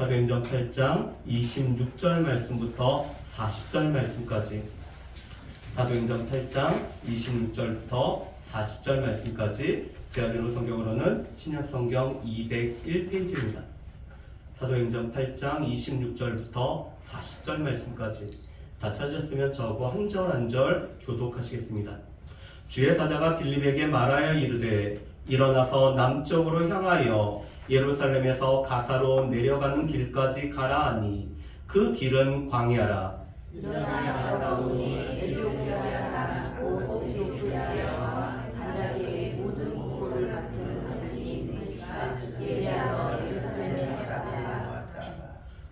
사도행전 8장 26절 말씀부터 40절 말씀까지, 사도행전 8장 26절부터 40절 말씀까지 제가 들은 성경으로는 신약성경 201페이지입니다. 사도행전 8장 26절부터 40절 말씀까지 다 찾으셨으면 저하고 한 절 한 절 교독하시겠습니다. 주의 사자가 빌립에게 말하여 이르되 일어나서 남쪽으로 향하여 예루살렘에서 가사로 내려가는 길까지 가라 하니 그 길은 광야라. 일어나서 보니 에티오피아 사람 곧 에티오피아 여왕 간다게의 모든 국보를 맡은 갈릴리 메시가 예배하러 예루살렘에 갔다가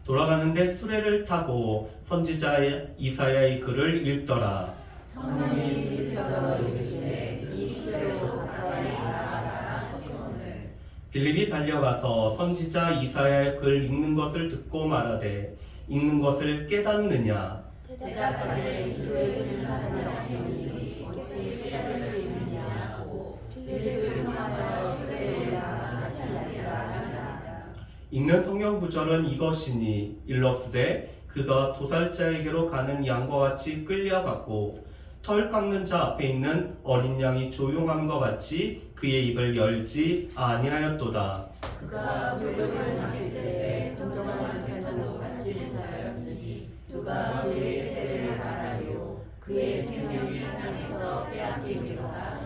돌아가는데 수레를 타고 선지자 이사야의 글을 읽더라. 성령이 빌립더러 이르시되 이 수레로 가까이 나아가라 하시거늘 빌립이 달려가서 선지자 이사야의 글 읽는 것을 듣고 말하되 읽는 것을 깨닫느냐? 대답하되 지도해주는 사람이 없으니 어찌 깨달을 수 있느냐고 빌립을 청하여 수레에 올라 같이 앉으라 하니라. 읽는 성경 구절은 이것이니 일러스되 그가 도살자에게로 가는 양과 같이 끌려갔고 털 깎는 자 앞에 있는 어린 양이 조용함과 같이 그의 입을 열지 아니하였도다. 그가 불을 가졌을 때 정정한 자탄도 잡지 못하였으니 누가 그의 세대를 알아요. 그의 생명이 땅에서 빼앗기리라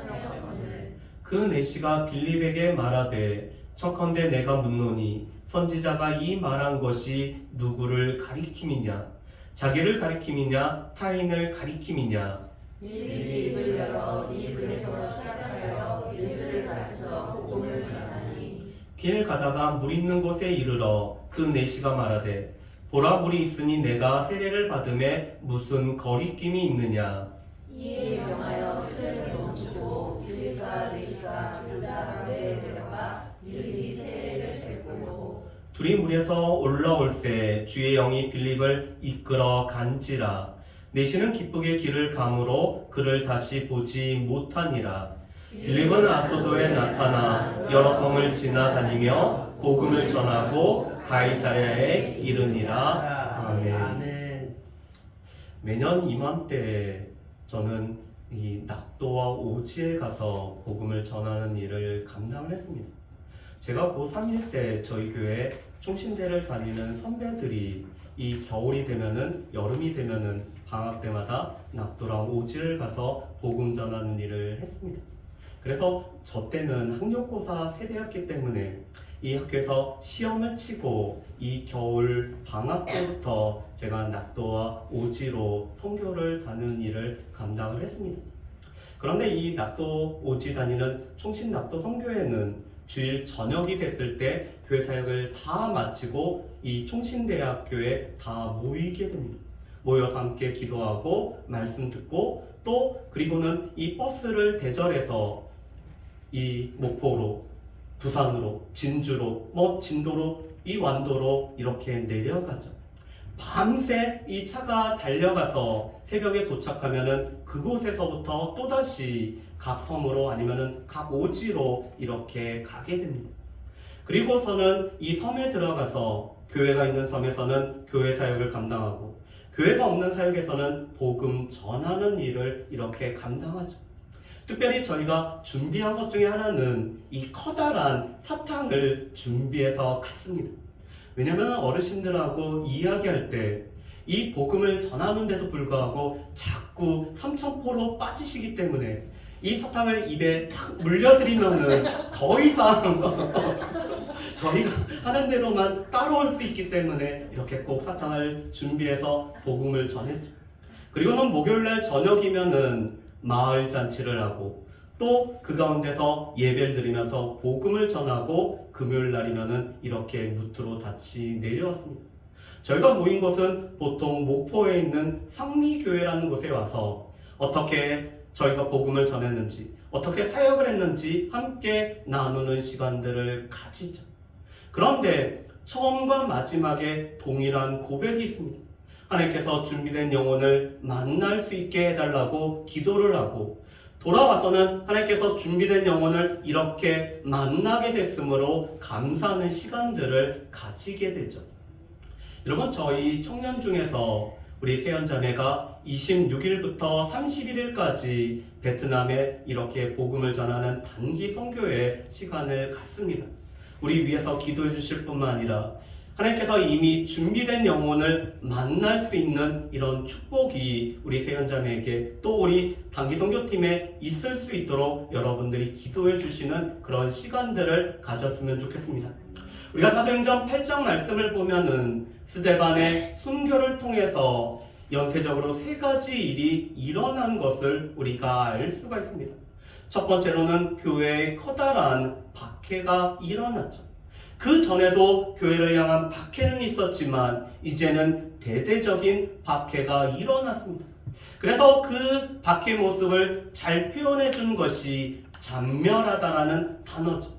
하였거늘 그 내시가 빌립에게 말하되 청컨대 내가 묻노니 선지자가 이 말한 것이 누구를 가리킴이냐? 자기를 가리킴이냐? 타인을 가리킴이냐? 빌립이 입을 열어 이 글에서 시작하여 예수를 가르쳐 복음을 전하니 길 가다가 물 있는 곳에 이르러 그 내시가 말하되 보라 물이 있으니 내가 세례를 받음에 무슨 거리낌이 있느냐? 이에 명하여 수레를 멈추고 빌립과 내시가 둘 다 물에 내려가 빌립이 세례를 베풀고 둘이 물에서 올라올새 주의 영이 빌립을 이끌어 간지라. 내시는 기쁘게 길을 가므로 그를 다시 보지 못하니라. 빌립은 아소도에 나타나 여러 성을 지나다니며 복음을 전하고 가이사랴에 이르니라. 아멘. 매년 이맘때 저는 이 낙도와 오지에 가서 복음을 전하는 일을 감당을 했습니다. 제가 고3일 때 저희 교회 총신대를 다니는 선배들이 이 겨울이 되면은 여름이 되면은 방학 때마다 낙도랑 오지를 가서 복음 전하는 일을 했습니다. 그래서 저 때는 학력고사 세대였기 때문에 이 학교에서 시험을 치고 이 겨울 방학 때부터 제가 낙도와 오지로 선교를 다니는 일을 감당을 했습니다. 그런데 이 낙도 오지 다니는 총신 낙도 선교회는 주일 저녁이 됐을 때 교회 사역을 다 마치고 이 총신대학교에 다 모이게 됩니다. 모여서 함께 기도하고 말씀 듣고 또 그리고는 이 버스를 대절해서 이 목포로 부산으로 진주로 진도로 이 완도로 이렇게 내려가죠. 밤새 이 차가 달려가서 새벽에 도착하면은 그곳에서부터 또다시 각 섬으로 아니면은 각 오지로 이렇게 가게 됩니다. 그리고서는 이 섬에 들어가서 교회가 있는 섬에서는 교회 사역을 감당하고 교회가 없는 사역에서는 복음 전하는 일을 이렇게 감당하죠. 특별히 저희가 준비한 것 중에 하나는 이 커다란 사탕을 준비해서 갔습니다. 왜냐하면 어르신들하고 이야기할 때 이 복음을 전하는데도 불구하고 자꾸 삼천포로 빠지시기 때문에 이 사탕을 입에 딱 물려드리면은 더 이상 저희가 하는 대로만 따라올 수 있기 때문에 이렇게 꼭 사탕을 준비해서 복음을 전했죠. 그리고는 목요일날 저녁이면은 마을 잔치를 하고 또 그 가운데서 예배를 드리면서 복음을 전하고 금요일날이면은 이렇게 무트로 다시 내려왔습니다. 저희가 모인 곳은 보통 목포에 있는 상미교회라는 곳에 와서 어떻게 저희가 복음을 전했는지 어떻게 사역을 했는지 함께 나누는 시간들을 가지죠. 그런데 처음과 마지막에 동일한 고백이 있습니다. 하나님께서 준비된 영혼을 만날 수 있게 해달라고 기도를 하고 돌아와서는 하나님께서 준비된 영혼을 이렇게 만나게 됐으므로 감사하는 시간들을 가지게 되죠. 여러분, 저희 청년 중에서 우리 세연자매가 26일부터 31일까지 베트남에 이렇게 복음을 전하는 단기 선교회 시간을 갖습니다. 우리 위해서 기도해 주실 뿐만 아니라 하나님께서 이미 준비된 영혼을 만날 수 있는 이런 축복이 우리 세연자매에게 또 우리 단기 선교팀에 있을 수 있도록 여러분들이 기도해 주시는 그런 시간들을 가졌으면 좋겠습니다. 우리가 사도행전 8장 말씀을 보면은 스데반의 순교를 통해서 연쇄적으로 세 가지 일이 일어난 것을 우리가 알 수가 있습니다. 첫 번째로는 교회에 커다란 박해가 일어났죠. 그 전에도 교회를 향한 박해는 있었지만 이제는 대대적인 박해가 일어났습니다. 그래서 그 박해 모습을 잘 표현해 준 것이 잔멸하다라는 단어죠.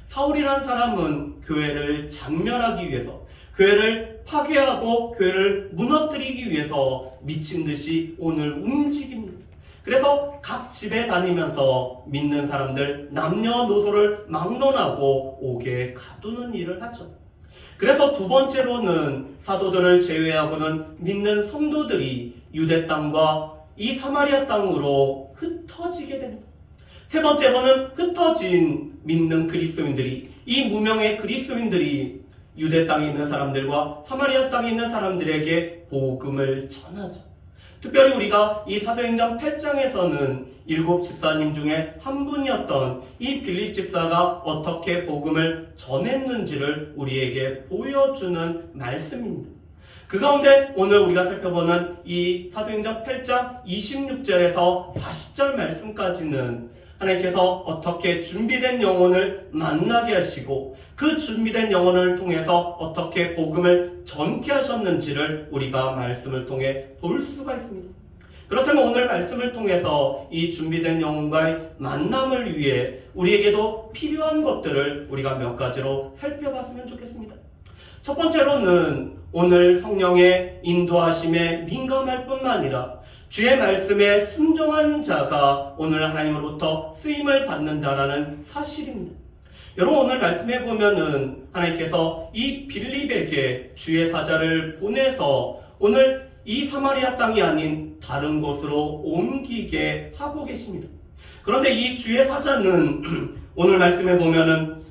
사울이란 사람은 교회를 잔멸하기 위해서, 교회를 파괴하고 교회를 무너뜨리기 위해서 미친 듯이 오늘 움직입니다. 그래서 각 집에 다니면서 믿는 사람들 남녀노소를 막론하고 옥에 가두는 일을 하죠. 그래서 두 번째로는 사도들을 제외하고는 믿는 성도들이 유대 땅과 이 사마리아 땅으로 흩어지게 됩니다. 세 번째로는 흩어진 믿는 그리스도인들이, 이 무명의 그리스도인들이 유대 땅에 있는 사람들과 사마리아 땅에 있는 사람들에게 복음을 전하죠. 특별히 우리가 이 사도행전 8장에서는 7 집사님 중에 한 분이었던 이 빌립 집사가 어떻게 복음을 전했는지를 우리에게 보여주는 말씀입니다. 그 가운데 오늘 우리가 살펴보는 이 사도행전 8장 26절에서 40절 말씀까지는 하나님께서 어떻게 준비된 영혼을 만나게 하시고 그 준비된 영혼을 통해서 어떻게 복음을 전케 하셨는지를 우리가 말씀을 통해 볼 수가 있습니다. 그렇다면 오늘 말씀을 통해서 이 준비된 영혼과의 만남을 위해 우리에게도 필요한 것들을 우리가 몇 가지로 살펴봤으면 좋겠습니다. 첫 번째로는 오늘 성령의 인도하심에 민감할 뿐만 아니라 주의 말씀에 순종한 자가 오늘 하나님으로부터 쓰임을 받는다라는 사실입니다. 여러분, 오늘 말씀해 보면은 하나님께서 이 빌립에게 주의 사자를 보내서 오늘 이 사마리아 땅이 아닌 다른 곳으로 옮기게 하고 계십니다. 그런데 이 주의 사자는 오늘 말씀해 보면은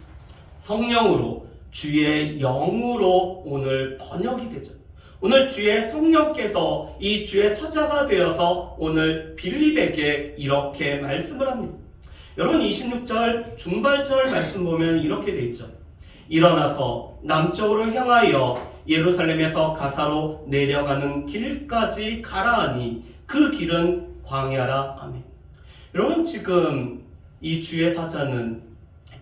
성령으로, 주의 영으로 오늘 번역이 되죠. 오늘 주의 성령께서 이 주의 사자가 되어서 오늘 빌립에게 이렇게 말씀을 합니다. 여러분, 26절 중발절 말씀 보면 이렇게 돼 있죠. 일어나서 남쪽으로 향하여 예루살렘에서 가사로 내려가는 길까지 가라 하니 그 길은 광야라. 아멘. 여러분, 지금 이 주의 사자는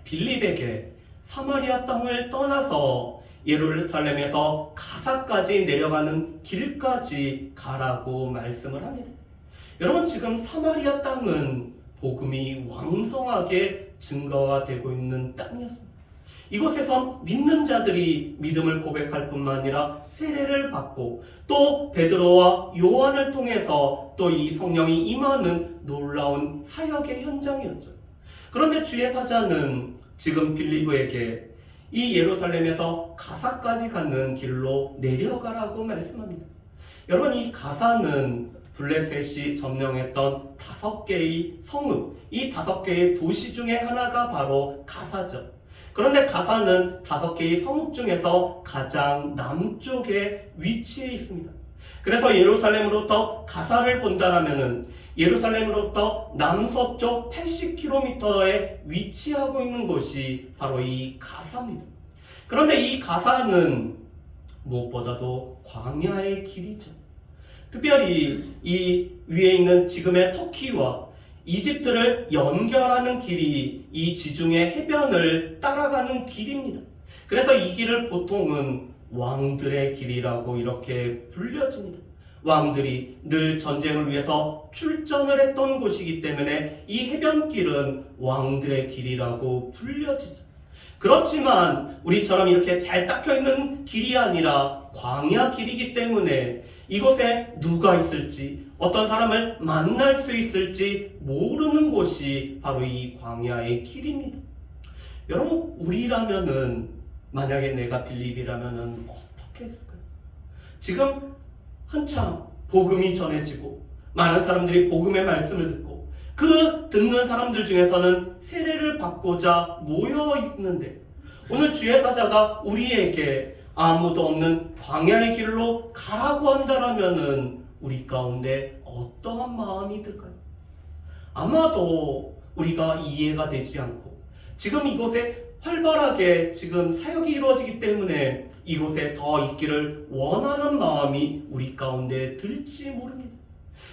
빌립에게 사마리아 땅을 떠나서 예루살렘에서 가사까지 내려가는 길까지 가라고 말씀을 합니다. 여러분, 지금 사마리아 땅은 복음이 왕성하게 증거가 되고 있는 땅이었습니다. 이곳에서 믿는 자들이 믿음을 고백할 뿐만 아니라 세례를 받고 또 베드로와 요한을 통해서 또 이 성령이 임하는 놀라운 사역의 현장이었죠. 그런데 주의 사자는 지금 빌립에게 이 예루살렘에서 가사까지 가는 길로 내려가라고 말씀합니다. 여러분, 이 가사는 블레셋이 점령했던 5개의 성읍, 이 5개의 도시 중에 하나가 바로 가사죠. 그런데 가사는 5개의 성읍 중에서 가장 남쪽에 위치해 있습니다. 그래서 예루살렘으로부터 가사를 본다라면은 예루살렘으로부터 남서쪽 80km에 위치하고 있는 곳이 바로 이 가사입니다. 그런데 이 가사는 무엇보다도 광야의 길이죠. 특별히 이 위에 있는 지금의 터키와 이집트를 연결하는 길이 이 지중해 해변을 따라가는 길입니다. 그래서 이 길을 보통은 왕들의 길이라고 이렇게 불려집니다. 왕들이 늘 전쟁을 위해서 출전을 했던 곳이기 때문에 이 해변길은 왕들의 길이라고 불려지죠. 그렇지만 우리처럼 이렇게 잘 닦여있는 길이 아니라 광야 길이기 때문에 이곳에 누가 있을지, 어떤 사람을 만날 수 있을지 모르는 곳이 바로 이 광야의 길입니다. 여러분, 우리라면은, 만약에 내가 빌립이라면은 어떻게 했을까요? 지금 한참 복음이 전해지고 많은 사람들이 복음의 말씀을 듣고 그 듣는 사람들 중에서는 세례를 받고자 모여 있는데 오늘 주의 사자가 우리에게 아무도 없는 광야의 길로 가라고 한다라면은 우리 가운데 어떠한 마음이 들까요? 아마도 우리가 이해가 되지 않고 지금 이곳에 활발하게 지금 사역이 이루어지기 때문에 이곳에 더 있기를 원하는 마음이 우리 가운데 들지 모릅니다.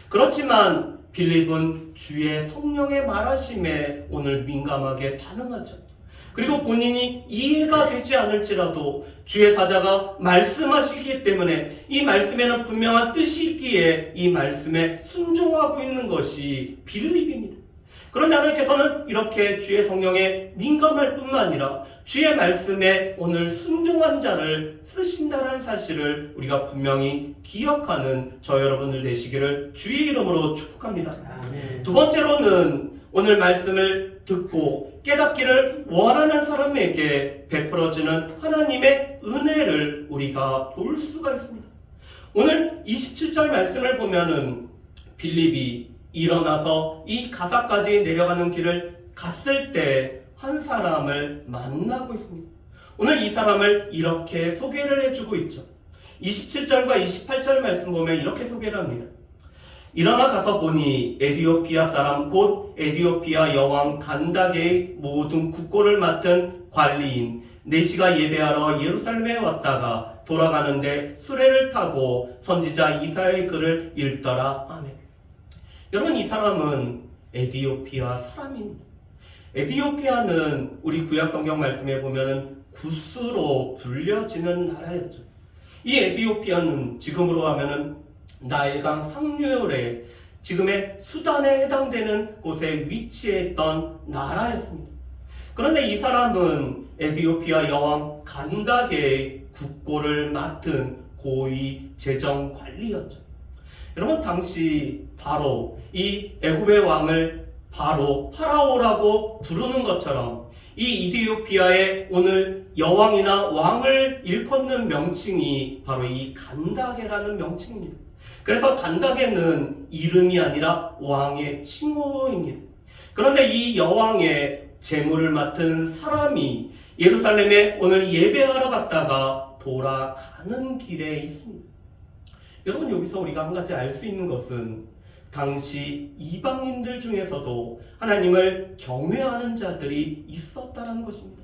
그렇지만 빌립은 주의 성령의 말하심에 오늘 민감하게 반응하죠. 그리고 본인이 이해가 되지 않을지라도 주의 사자가 말씀하시기 때문에 이 말씀에는 분명한 뜻이 있기에 이 말씀에 순종하고 있는 것이 빌립입니다. 그런데 하나님께서는 이렇게 주의 성령에 민감할 뿐만 아니라 주의 말씀에 오늘 순종한 자를 쓰신다는 사실을 우리가 분명히 기억하는 저 여러분들 되시기를 주의 이름으로 축복합니다. 두 번째로는 오늘 말씀을 듣고 깨닫기를 원하는 사람에게 베풀어지는 하나님의 은혜를 우리가 볼 수가 있습니다. 오늘 27절 말씀을 보면은 빌립이 일어나서 이 가사까지 내려가는 길을 갔을 때 한 사람을 만나고 있습니다. 오늘 이 사람을 이렇게 소개를 해주고 있죠. 27절과 28절 말씀 보면 이렇게 소개를 합니다. 일어나 가서 보니 에디오피아 사람 곧 에디오피아 여왕 간다게의 모든 국고를 맡은 관리인 네시가 예배하러 예루살렘에 왔다가 돌아가는데 수레를 타고 선지자 이사야의 글을 읽더라. 아멘. 여러분, 이 사람은 에디오피아 사람입니다. 에디오피아는 우리 구약 성경 말씀에 보면은 구스로 불려지는 나라였죠. 이 에디오피아는 지금으로 하면은 나일강 상류열에 지금의 수단에 해당되는 곳에 위치했던 나라였습니다. 그런데 이 사람은 에디오피아 여왕 간다게의 국고를 맡은 고위 재정 관리였죠. 여러분, 당시 바로 이 애굽의 왕을 바로 파라오라고 부르는 것처럼 이 이디오피아의 오늘 여왕이나 왕을 일컫는 명칭이 바로 이 간다게라는 명칭입니다. 그래서 간다게는 이름이 아니라 왕의 칭호입니다. 그런데 이 여왕의 재물을 맡은 사람이 예루살렘에 오늘 예배하러 갔다가 돌아가는 길에 있습니다. 여러분, 여기서 우리가 한 가지 알 수 있는 것은 당시 이방인들 중에서도 하나님을 경외하는 자들이 있었다는 것입니다.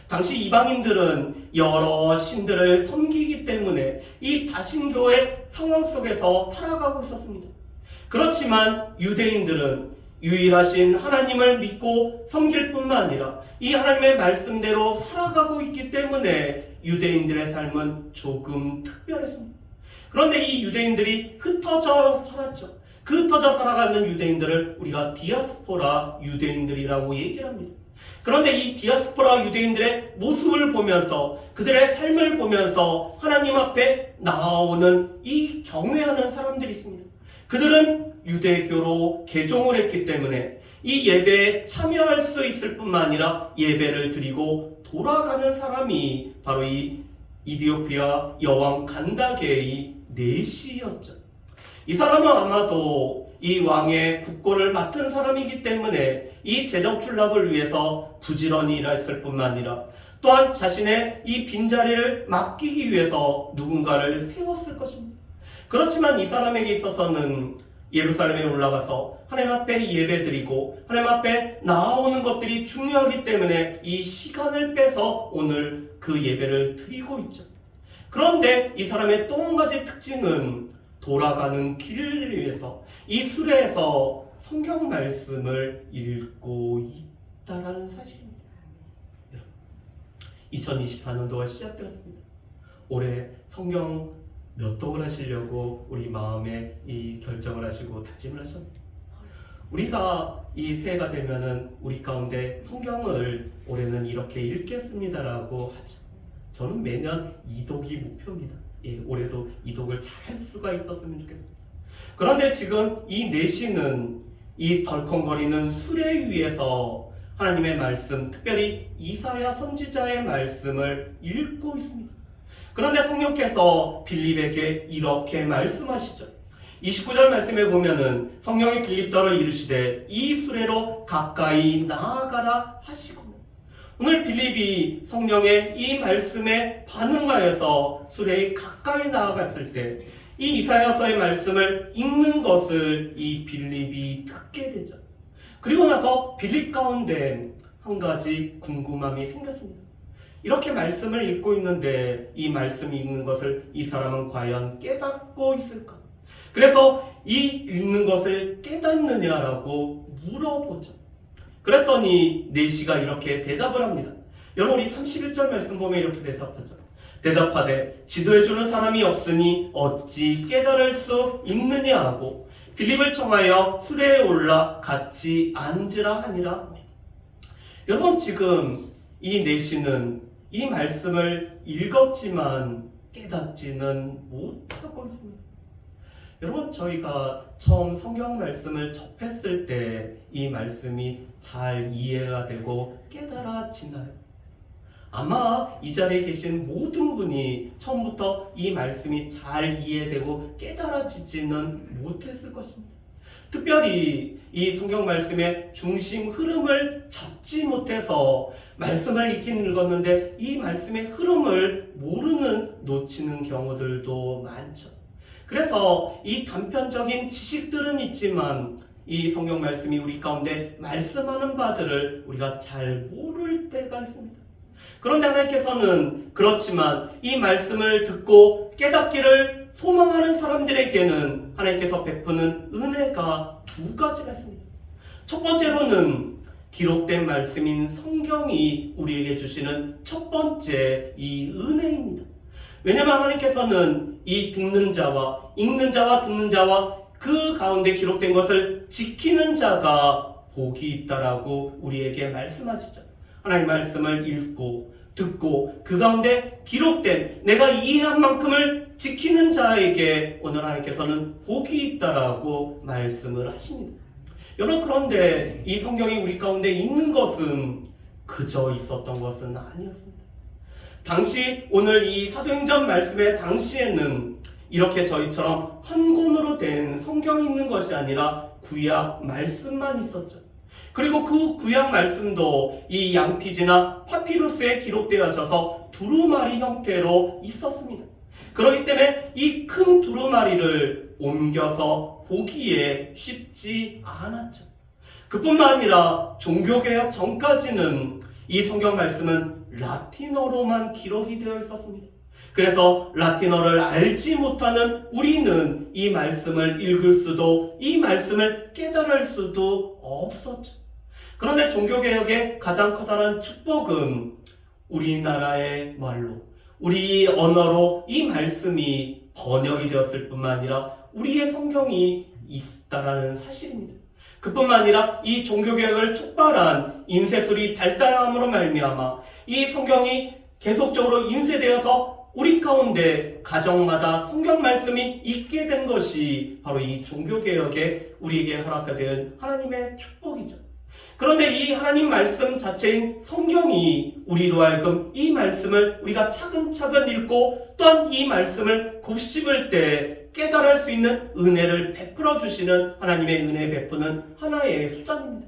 당시 이방인들은 여러 신들을 섬기기 때문에 이 다신교의 상황 속에서 살아가고 있었습니다. 그렇지만 유대인들은 유일하신 하나님을 믿고 섬길 뿐만 아니라 이 하나님의 말씀대로 살아가고 있기 때문에 유대인들의 삶은 조금 특별했습니다. 그런데 이 유대인들이 흩어져 살았죠. 그 흩어져 살아가는 유대인들을 우리가 디아스포라 유대인들이라고 얘기를 합니다. 그런데 이 디아스포라 유대인들의 모습을 보면서 그들의 삶을 보면서 하나님 앞에 나아오는 이 경외하는 사람들이 있습니다. 그들은 유대교로 개종을 했기 때문에 이 예배에 참여할 수 있을 뿐만 아니라 예배를 드리고 돌아가는 사람이 바로 이 이디오피아 여왕 간다게의 네시였죠. 이 사람은 아마도 이 왕의 국고를 맡은 사람이기 때문에 이 재정 출납을 위해서 부지런히 일했을 뿐만 아니라 또한 자신의 이 빈자리를 맡기기 위해서 누군가를 세웠을 것입니다. 그렇지만 이 사람에게 있어서는 예루살렘에 올라가서 하나님 앞에 예배드리고 하나님 앞에 나아오는 것들이 중요하기 때문에 이 시간을 빼서 오늘 그 예배를 드리고 있죠. 그런데 이 사람의 또 한 가지 특징은 돌아가는 길을 위해서 이 수레에서 성경 말씀을 읽고 있다라는 사실입니다. 2024년도가 시작되었습니다. 올해 성경 몇 독을 하시려고 우리 마음에 이 결정을 하시고 다짐을 하셨나요? 우리가 이 새해가 되면은 우리 가운데 성경을 올해는 이렇게 읽겠습니다라고 하죠. 저는 매년 2독이 목표입니다. 예, 올해도 이독을 잘 할 수가 있었으면 좋겠습니다. 그런데 지금 이 내시는 이 덜컹거리는 수레 위에서 하나님의 말씀, 특별히 이사야 선지자의 말씀을 읽고 있습니다. 그런데 성령께서 빌립에게 이렇게 말씀하시죠. 29절 말씀에 보면은 성령이 빌립더러 이르시되 이 수레로 가까이 나아가라 하시고, 오늘 빌립이 성령의 이 말씀에 반응하여서 수레에 가까이 나아갔을 때 이 이사야서의 말씀을 읽는 것을 이 빌립이 듣게 되죠. 그리고 나서 빌립 가운데 한 가지 궁금함이 생겼습니다. 이렇게 말씀을 읽고 있는데 이 말씀이 읽는 것을 이 사람은 과연 깨닫고 있을까? 그래서 이 읽는 것을 깨닫느냐라고 물어보죠. 그랬더니 내시가 이렇게 대답을 합니다. 여러분, 우리 31절 말씀 보면 이렇게 대답하죠. 대답하되 지도해주는 사람이 없으니 어찌 깨달을 수 있느냐 하고 빌립을 청하여 수레에 올라 같이 앉으라 하니라. 여러분, 지금 이 내시는 이 말씀을 읽었지만 깨닫지는 못하고 있습니다. 여러분, 저희가 처음 성경 말씀을 접했을 때 이 말씀이 잘 이해가 되고 깨달아지나요? 아마 이 자리에 계신 모든 분이 처음부터 이 말씀이 잘 이해되고 깨달아지지는 못했을 것입니다. 특별히 이 성경 말씀의 중심 흐름을 잡지 못해서 말씀을 읽긴 읽었는데 이 말씀의 흐름을 모르는, 놓치는 경우들도 많죠. 그래서 이 단편적인 지식들은 있지만 이 성경 말씀이 우리 가운데 말씀하는 바들을 우리가 잘 모를 때가 있습니다. 그런데 하나님께서는 그렇지만 이 말씀을 듣고 깨닫기를 소망하는 사람들에게는 하나님께서 베푸는 은혜가 두 가지가 있습니다. 첫 번째로는 기록된 말씀인 성경이 우리에게 주시는 첫 번째 이 은혜입니다. 왜냐하면 하나님께서는 이 듣는 자와 읽는 자와 듣는 자와 그 가운데 기록된 것을 지키는 자가 복이 있다라고 우리에게 말씀하시죠. 하나님 말씀을 읽고 듣고 그 가운데 기록된 내가 이해한 만큼을 지키는 자에게 오늘 하나님께서는 복이 있다라고 말씀을 하십니다. 여러분, 그런데 이 성경이 우리 가운데 있는 것은 그저 있었던 것은 아니었습니다. 당시 오늘 이 사도행전 말씀의 당시에는 이렇게 저희처럼 한 권으로 된 성경이 있는 것이 아니라 구약 말씀만 있었죠. 그리고 그 구약 말씀도 이 양피지나 파피루스에 기록되어져서 두루마리 형태로 있었습니다. 그렇기 때문에 이 큰 두루마리를 옮겨서 보기에 쉽지 않았죠. 그뿐만 아니라 종교개혁 전까지는 이 성경 말씀은 라틴어로만 기록이 되어 있었습니다. 그래서 라틴어를 알지 못하는 우리는 이 말씀을 읽을 수도 이 말씀을 깨달을 수도 없었죠. 그런데 종교개혁의 가장 커다란 축복은 우리나라의 말로, 우리 언어로 이 말씀이 번역이 되었을 뿐만 아니라 우리의 성경이 있다라는 사실입니다. 그뿐만 아니라 이 종교개혁을 촉발한 인쇄술이 발달함으로 말미암아 이 성경이 계속적으로 인쇄되어서 우리 가운데 가정마다 성경 말씀이 있게 된 것이 바로 이 종교개혁에 우리에게 허락된 하나님의 축복이죠. 그런데 이 하나님 말씀 자체인 성경이 우리로 하여금 이 말씀을 우리가 차근차근 읽고 또한 이 말씀을 곱씹을 때 깨달을 수 있는 은혜를 베풀어 주시는 하나님의 은혜 베푸는 하나의 수단입니다.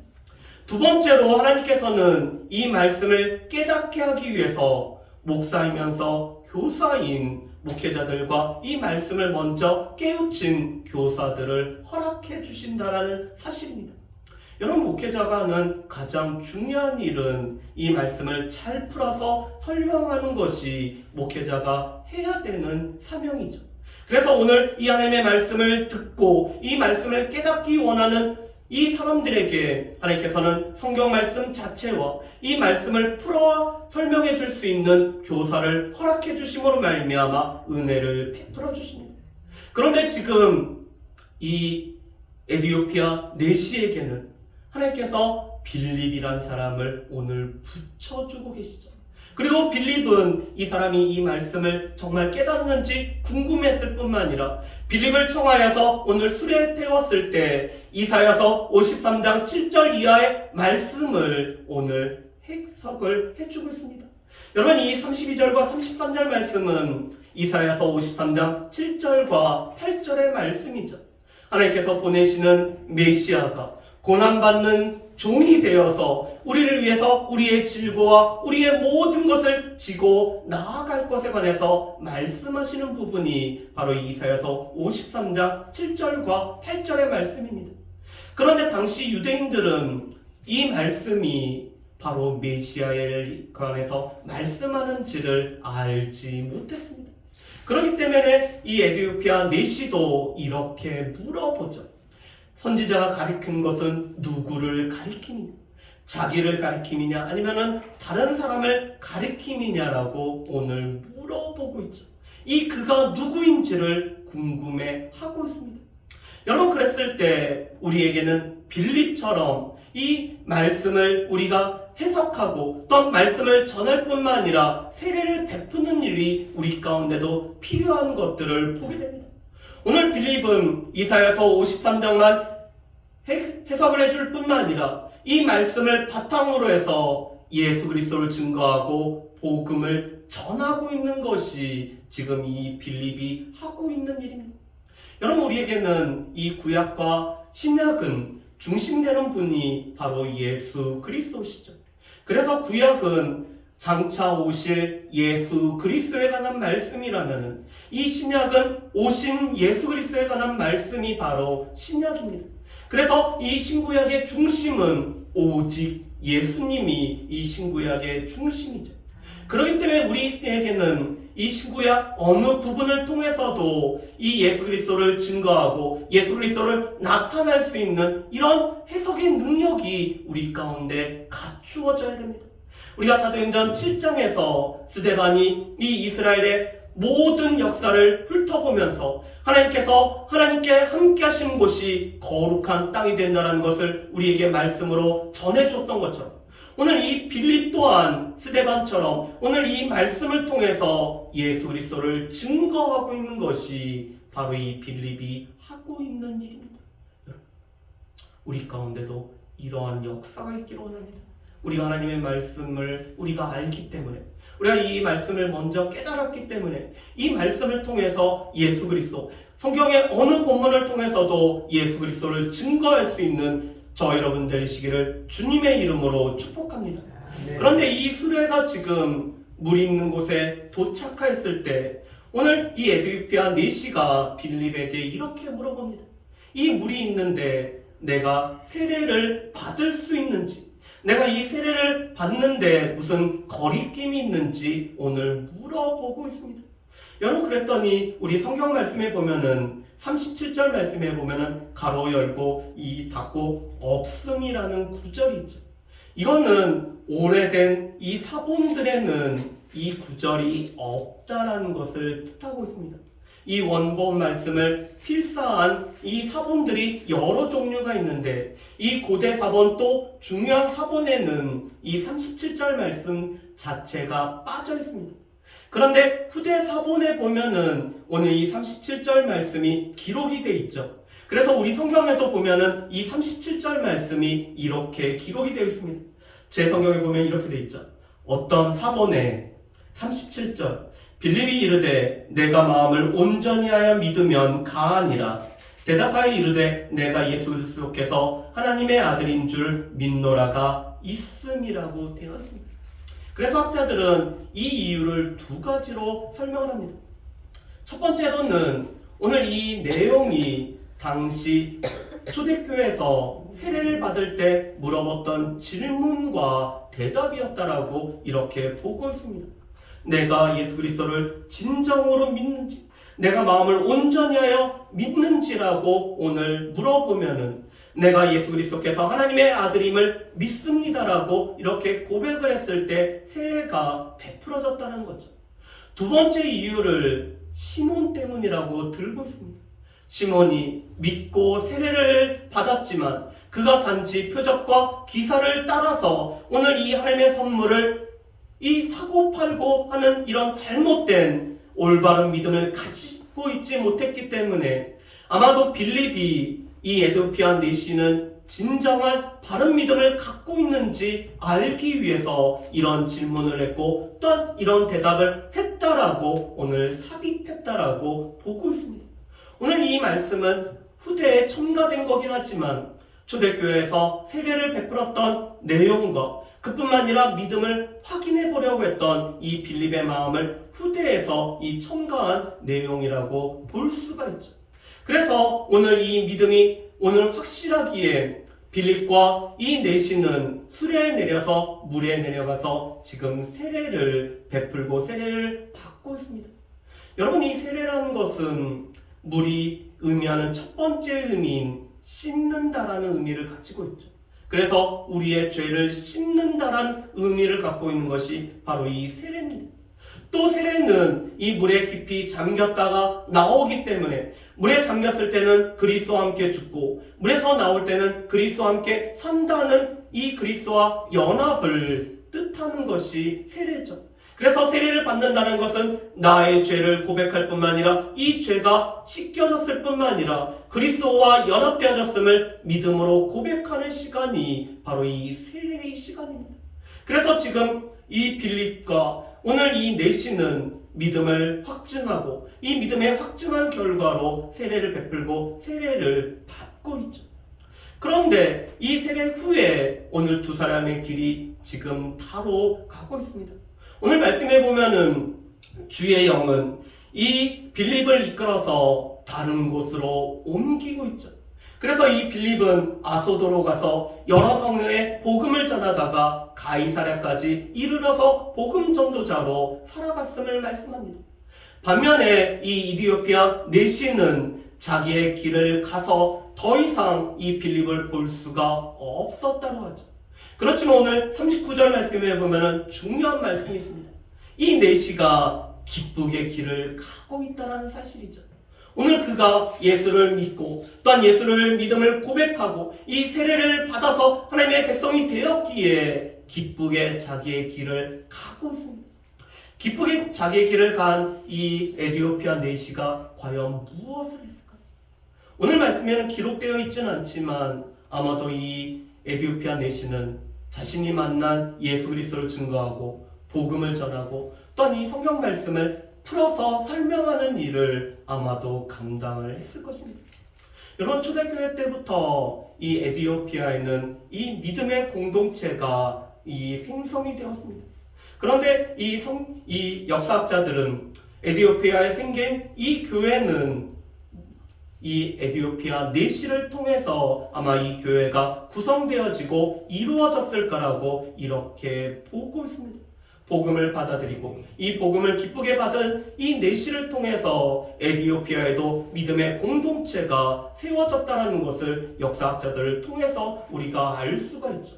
두 번째로 하나님께서는 이 말씀을 깨닫게 하기 위해서 목사이면서 교사인 목회자들과 이 말씀을 먼저 깨우친 교사들을 허락해 주신다라는 사실입니다. 여러분, 목회자가 하는 가장 중요한 일은 이 말씀을 잘 풀어서 설명하는 것이 목회자가 해야 되는 사명이죠. 그래서 오늘 이 하나님의 말씀을 듣고 이 말씀을 깨닫기 원하는 이 사람들에게 하나님께서는 성경 말씀 자체와 이 말씀을 풀어 설명해 줄 수 있는 교사를 허락해 주심으로 말미암아 은혜를 베풀어 주십니다. 그런데 지금 이 에디오피아 내시에게는 하나님께서 빌립이란 사람을 오늘 붙여주고 계시죠. 그리고 빌립은 이 사람이 이 말씀을 정말 깨달았는지 궁금했을 뿐만 아니라 빌립을 청하여서 오늘 수레에 태웠을 때 이사야서 53장 7절 이하의 말씀을 오늘 해석을 해주고 있습니다. 여러분, 이 32절과 33절 말씀은 이사야서 53장 7절과 8절의 말씀이죠. 하나님께서 보내시는 메시아가 고난받는 종이 되어서 우리를 위해서 우리의 질고와 우리의 모든 것을 지고 나아갈 것에 관해서 말씀하시는 부분이 바로 이사야서 53장 7절과 8절의 말씀입니다. 그런데 당시 유대인들은 이 말씀이 바로 메시아에 관해서 말씀하는지를 알지 못했습니다. 그렇기 때문에 이 에디오피아 내시도 이렇게 물어보죠. 선지자가 가리킨 것은 누구를 가리키느냐? 자기를 가리킴이냐 아니면은 다른 사람을 가리킴이냐라고 오늘 물어보고 있죠. 이 그가 누구인지를 궁금해하고 있습니다. 여러분, 그랬을 때 우리에게는 빌립처럼 이 말씀을 우리가 해석하고 또 말씀을 전할 뿐만 아니라 세례를 베푸는 일이 우리 가운데도 필요한 것들을 보게 됩니다. 오늘 빌립은 이사야서 53장만 해석을 해줄 뿐만 아니라 이 말씀을 바탕으로 해서 예수 그리스도를 증거하고 복음을 전하고 있는 것이 지금 이 빌립이 하고 있는 일입니다. 여러분, 우리에게는 이 구약과 신약은 중심되는 분이 바로 예수 그리스도시죠. 그래서 구약은 장차 오실 예수 그리스도에 관한 말씀이라면 이 신약은 오신 예수 그리스도에 관한 말씀이 바로 신약입니다. 그래서 이 신구약의 중심은 오직 예수님이 이 신구약의 중심이죠. 그렇기 때문에 우리에게는 이 신구약 어느 부분을 통해서도 이 예수 그리스도를 증거하고 예수 그리스도를 나타낼 수 있는 이런 해석의 능력이 우리 가운데 갖추어져야 됩니다. 우리가 사도행전 7장에서 스데반이 이 이스라엘의 모든 역사를 훑어보면서 하나님께 함께 하신 곳이 거룩한 땅이 된다는 것을 우리에게 말씀으로 전해줬던 것처럼 오늘 이 빌립 또한 스데반처럼 오늘 이 말씀을 통해서 예수 그리스도를 증거하고 있는 것이 바로 이 빌립이 하고 있는 일입니다. 우리 가운데도 이러한 역사가 있기를 원합니다. 우리가 하나님의 말씀을 우리가 알기 때문에 우리가 이 말씀을 먼저 깨달았기 때문에 이 말씀을 통해서 예수 그리스도 성경의 어느 본문을 통해서도 예수 그리스도를 증거할 수 있는 저 여러분 되시기를 주님의 이름으로 축복합니다. 네. 그런데 이 수레가 지금 물이 있는 곳에 도착했을 때 오늘 이 에디오피아 내시가 빌립에게 이렇게 물어봅니다. 이 물이 있는데 내가 세례를 받을 수 있는지, 내가 이 세례를 받는데 무슨 거리낌이 있는지 오늘 물어보고 있습니다. 여러분, 그랬더니 우리 성경 말씀에 보면은 37절 말씀에 보면은 가로 열고 이 닫고 없음이라는 구절이 있죠. 이거는 오래된 이 사본들에는 이 구절이 없다라는 것을 뜻하고 있습니다. 이 원본 말씀을 필사한 이 사본들이 여러 종류가 있는데 이 고대 사본 또 중요한 사본에는 이 37절 말씀 자체가 빠져 있습니다. 그런데 후대 사본에 보면은 오늘 이 37절 말씀이 기록이 돼 있죠. 그래서 우리 성경에도 보면은 이 37절 말씀이 이렇게 기록이 되어 있습니다. 제 성경에 보면 이렇게 돼 있죠. 어떤 사본에 37절 빌립이 이르되 내가 마음을 온전히 하여 믿으면 가하니라. 대답하여 이르되 내가 예수 그리스도께서 하나님의 아들인 줄 믿노라가 있음이라고 되어 있습니다. 그래서 학자들은 이 이유를 두 가지로 설명을 합니다. 첫 번째로는 오늘 이 내용이 당시 초대교회에서 세례를 받을 때 물어봤던 질문과 대답이었다라고 이렇게 보고 있습니다. 내가 예수 그리스도를 진정으로 믿는지, 내가 마음을 온전히 하여 믿는지라고 오늘 물어보면은 내가 예수 그리스도께서 하나님의 아들임을 믿습니다라고 이렇게 고백을 했을 때 세례가 베풀어졌다는 거죠. 두 번째 이유를 시몬 때문이라고 들고 있습니다. 시몬이 믿고 세례를 받았지만 그가 단지 표적과 기사를 따라서 오늘 이 하나님의 선물을 이 사고팔고 하는 이런 잘못된 올바른 믿음을 가지고 있지 못했기 때문에 아마도 빌립이 이 에디오피아 내시는 진정한 바른 믿음을 갖고 있는지 알기 위해서 이런 질문을 했고 또 이런 대답을 했던 했다라고 오늘 삽입했다라고 보고 있습니다. 오늘 이 말씀은 후대에 첨가된 거긴 하지만 초대교회에서 세례를 베풀었던 내용과 그뿐만 아니라 믿음을 확인해 보려고 했던 이 빌립의 마음을 후대에서 이 첨가한 내용이라고 볼 수가 있죠. 그래서 오늘 이 믿음이 오늘 확실하기에 빌립과 이 내시는 수레에 내려서 물에 내려가서 지금 세례를 베풀고 세례를 받고 있습니다. 여러분, 이 세례라는 것은 물이 의미하는 첫 번째 의미인 씻는다라는 의미를 가지고 있죠. 그래서 우리의 죄를 씻는다라는 의미를 갖고 있는 것이 바로 이 세례입니다. 또 세례는 이 물에 깊이 잠겼다가 나오기 때문에 물에 잠겼을 때는 그리스도와 함께 죽고 물에서 나올 때는 그리스도와 함께 산다는 이 그리스도와 연합을 뜻하는 것이 세례죠. 그래서 세례를 받는다는 것은 나의 죄를 고백할 뿐만 아니라 이 죄가 씻겨졌을 뿐만 아니라 그리스도와 연합되어졌음을 믿음으로 고백하는 시간이 바로 이 세례의 시간입니다. 그래서 지금 이 빌립과 오늘 이 내시는 믿음을 확증하고 이 믿음의 확증한 결과로 세례를 베풀고 세례를 받고 있죠. 그런데 이 세례 후에 오늘 두 사람의 길이 지금 바로 가고 있습니다. 오늘 말씀해 보면은 주의 영은 이 빌립을 이끌어서 다른 곳으로 옮기고 있죠. 그래서 이 빌립은 아소도로 가서 여러 성에 복음을 전하다가 가이사랴까지 이르러서 복음 전도자로 살아갔음을 말씀합니다. 반면에 이 이디오피아 내시는 자기의 길을 가서 더 이상 이 빌립을 볼 수가 없었다고 하죠. 그렇지만 오늘 39절 말씀에 보면 중요한 말씀이 있습니다. 이 내시가 기쁘게 길을 가고 있다는 사실이죠. 오늘 그가 예수를 믿고 또한 예수를 믿음을 고백하고 이 세례를 받아서 하나님의 백성이 되었기에 기쁘게 자기의 길을 가고 있습니다. 기쁘게 자기의 길을 간 이 에디오피아 내시가 과연 무엇을 했을까요? 오늘 말씀에는 기록되어 있지는 않지만 아마도 이 에디오피아 내시는 자신이 만난 예수 그리스도를 증거하고 복음을 전하고 또한 이 성경 말씀을 풀어서 설명하는 일을 아마도 감당을 했을 것입니다. 여러분, 초대교회 때부터 이 에디오피아에는 이 믿음의 공동체가 이 생성이 되었습니다. 그런데 이 역사학자들은 에디오피아에 생긴 이 교회는 이 에디오피아 내시를 통해서 아마 이 교회가 구성되어지고 이루어졌을 거라고 이렇게 보고 있습니다. 복음을 받아들이고 이 복음을 기쁘게 받은 이 내시를 통해서 에디오피아에도 믿음의 공동체가 세워졌다는 것을 역사학자들을 통해서 우리가 알 수가 있죠.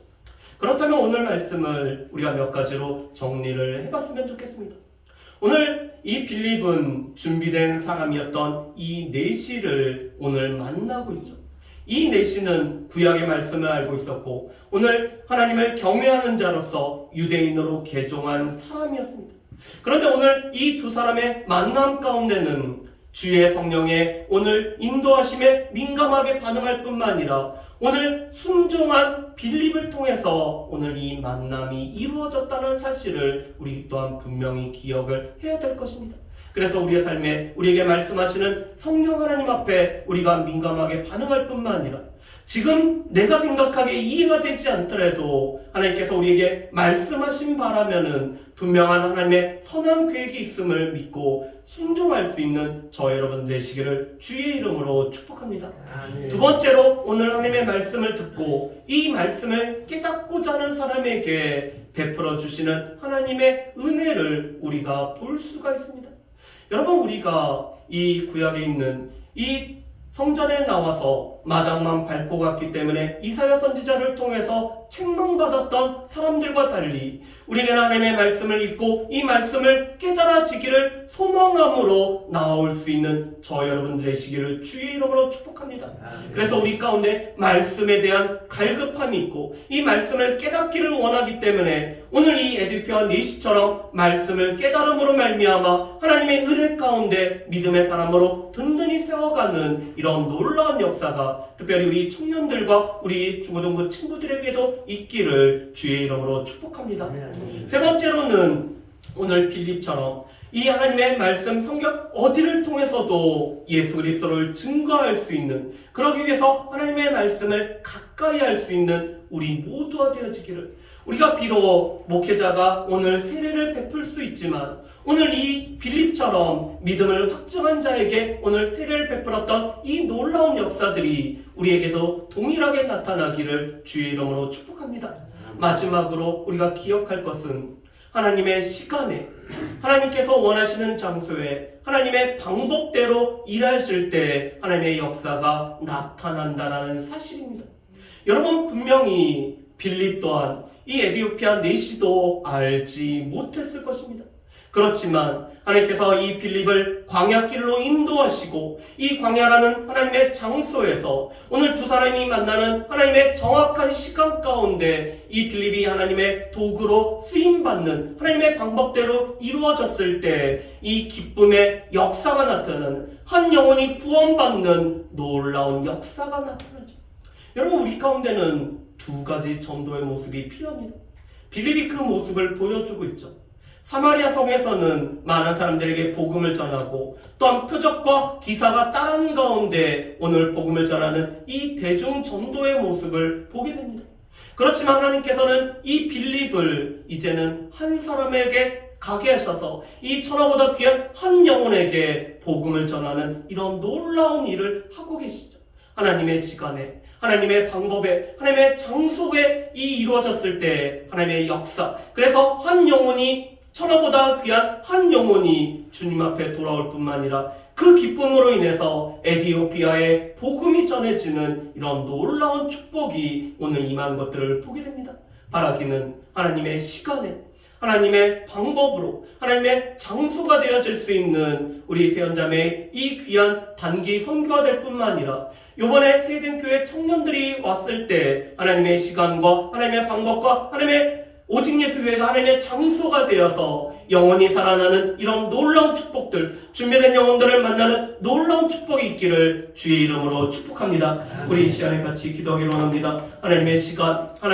그렇다면 오늘 말씀을 우리가 몇 가지로 정리를 해봤으면 좋겠습니다. 오늘 이 빌립은 준비된 사람이었던 이 내시를 오늘 만나고 있죠. 이 내시는 구약의 말씀을 알고 있었고 오늘 하나님을 경외하는 자로서 유대인으로 개종한 사람이었습니다. 그런데 오늘 이 두 사람의 만남 가운데는 주의 성령의 오늘 인도하심에 민감하게 반응할 뿐만 아니라 오늘 순종한 빌립을 통해서 오늘 이 만남이 이루어졌다는 사실을 우리 또한 분명히 기억을 해야 될 것입니다. 그래서 우리의 삶에 우리에게 말씀하시는 성령 하나님 앞에 우리가 민감하게 반응할 뿐만 아니라 지금 내가 생각하기에 이해가 되지 않더라도 하나님께서 우리에게 말씀하신 바라면은 분명한 하나님의 선한 계획이 있음을 믿고 순종할 수 있는 저 여러분 되시기를 주의 이름으로 축복합니다. 아멘. 두 번째로 오늘 하나님의 말씀을 듣고 이 말씀을 깨닫고자 하는 사람에게 베풀어 주시는 하나님의 은혜를 우리가 볼 수가 있습니다. 여러분, 우리가 이 구약에 있는 이 성전에 나와서 마당만 밟고 갔기 때문에 이사야 선지자를 통해서 책망받았던 사람들과 달리 우리는 하나님의 말씀을 읽고 이 말씀을 깨달아지기를 소망함으로 나올 수 있는 저 여러분 되시기를 주의 이름으로 축복합니다. 그래서 우리 가운데 말씀에 대한 갈급함이 있고 이 말씀을 깨닫기를 원하기 때문에 오늘 이 에디오피아 내시처럼 말씀을 깨달음으로 말미암아 하나님의 은혜 가운데 믿음의 사람으로 든든히 세워가는 이런 놀라운 역사가 특별히 우리 청년들과 우리 중고등부 친구들에게도 있기를 주의 이름으로 축복합니다. 세 번째로는 오늘 빌립처럼 이 하나님의 말씀 성경 어디를 통해서도 예수 그리스도를 증거할 수 있는, 그러기 위해서 하나님의 말씀을 가까이 할 수 있는 우리 모두가 되어지기를, 우리가 비록 목회자가 오늘 세례를 베풀 수 있지만 오늘 이 빌립처럼 믿음을 확증한 자에게 오늘 세례를 베풀었던 이 놀라운 역사들이 우리에게도 동일하게 나타나기를 주의 이름으로 축복합니다. 마지막으로 우리가 기억할 것은 하나님의 시간에, 하나님께서 원하시는 장소에, 하나님의 방법대로 일하실 때 하나님의 역사가 나타난다는 사실입니다. 여러분, 분명히 빌립 또한 이 에디오피아 내시도 알지 못했을 것입니다. 그렇지만 하나님께서 이 빌립을 광야길로 인도하시고 이 광야라는 하나님의 장소에서 오늘 두 사람이 만나는 하나님의 정확한 시간 가운데 이 빌립이 하나님의 도구로 쓰임받는 하나님의 방법대로 이루어졌을 때 이 기쁨의 역사가 나타나는, 한 영혼이 구원받는 놀라운 역사가 나타나죠. 여러분, 우리 가운데는 두 가지 전도의 모습이 필요합니다. 빌립이 그 모습을 보여주고 있죠. 사마리아 성에서는 많은 사람들에게 복음을 전하고 또한 표적과 기사가 따른 가운데 오늘 복음을 전하는 이 대중 전도의 모습을 보게 됩니다. 그렇지만 하나님께서는 이 빌립을 이제는 한 사람에게 가게 하셔서 이 천하보다 귀한 한 영혼에게 복음을 전하는 이런 놀라운 일을 하고 계시죠. 하나님의 시간에, 하나님의 방법에, 하나님의 장소에 이 이루어졌을 때 하나님의 역사, 그래서 한 영혼이, 천하보다 귀한 한 영혼이 주님 앞에 돌아올 뿐만 아니라 그 기쁨으로 인해서 에디오피아에 복음이 전해지는 이런 놀라운 축복이 오늘 임한 것들을 보게 됩니다. 바라기는 하나님의 시간에, 하나님의 방법으로, 하나님의 장소가 되어질 수 있는 우리 세연자매의 이 귀한 단기 선교가 될 뿐만 아니라 이번에 세덴교회 청년들이 왔을 때 하나님의 시간과 하나님의 방법과 하나님의 오직 예수 교회가 하나님의 장소가 되어서 영원히 살아나는 이런 놀라운 축복들, 준비된 영혼들을 만나는 놀라운 축복이 있기를 주의 이름으로 축복합니다. 우리 이 시간에 같이 기도하기로 합니다. 하나님의 시간, 하나님